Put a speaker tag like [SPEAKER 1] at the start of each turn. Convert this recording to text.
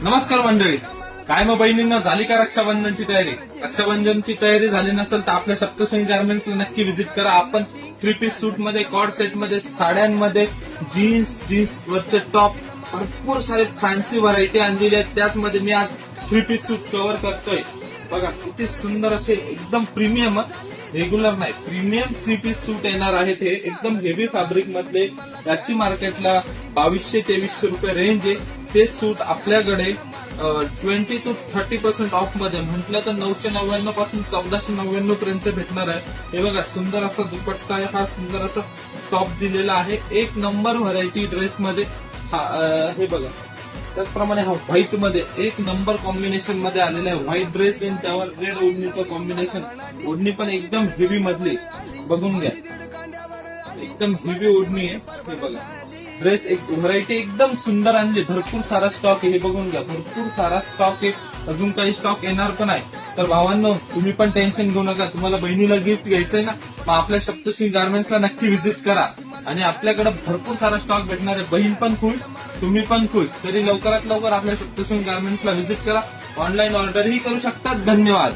[SPEAKER 1] नमस्कार मंडळी. काय मग बहिणींना, झाली का रक्षाबंधनची तयारी? रक्षाबंधनची तयारी झाली नसेल तर आपल्या सप्तशृंगी गार्मेंट्सला नक्की व्हिजिट करा. आपण 3 पीस सूट मध्ये, कॉर्ड सेट मध्ये, साड्यांमध्ये, जीन्स वरचे टॉप, भरपूर सारे फॅन्सी व्हरायटी आणलेली आहेत. त्याचमध्ये मी आज 3 पीस सूट कव्हर करतोय. बघा किती सुंदर असे एकदम प्रीमियम, रेग्युलर नाही, प्रीमियम 3 पीस सूट येणार आहेत. हे एकदम हेवी फॅब्रिक मधले, याची मार्केटला 2200-2300 रुपये रेंज आहे. ते सूट आपल्याकडे 20 to 30% ऑफ मध्ये म्हटलं तर 999 पासून 1499 पर्यंत भेटणार आहे. हे बघा सुंदर असा दुपट्टा आहे, हा सुंदर असा टॉप दिलेला आहे. एक नंबर व्हरायटी ड्रेसमध्ये. हे बघा त्याचप्रमाणे हा व्हाईट मध्ये एक नंबर कॉम्बिनेशन मध्ये आलेला आहे. व्हाईट ड्रेस आणि त्यावर रेड ओढणीचं कॉम्बिनेशन. ओढणी पण एकदम हेवी मधली, बघून घ्या, एकदम हेवी ओढणी आहे. हे बघा ड्रेस, एक व्हरायटी एकदम सुंदर आणली. भरपूर सारा स्टॉक आहे, हे बघून घ्या, भरपूर सारा स्टॉक आहे. अजून काही स्टॉक येणार पण आहे. तर भावांनो, तुम्ही पण टेन्शन घेऊ नका. तुम्हाला बहिणीला गिफ्ट घ्यायचंय ना, मग आपल्या सप्तशृंगी गार्मेंट्सला नक्की व्हिजिट करा. आणि आपल्याकडे भरपूर सारा स्टॉक भेटणार आहे. बहीण पण खुश, तुम्ही पण खुश. तरी लवकरात लवकर आपल्या सप्तशृंगी गार्मेंट्सला व्हिजिट करा. ऑनलाईन ऑर्डरही करू शकता. धन्यवाद.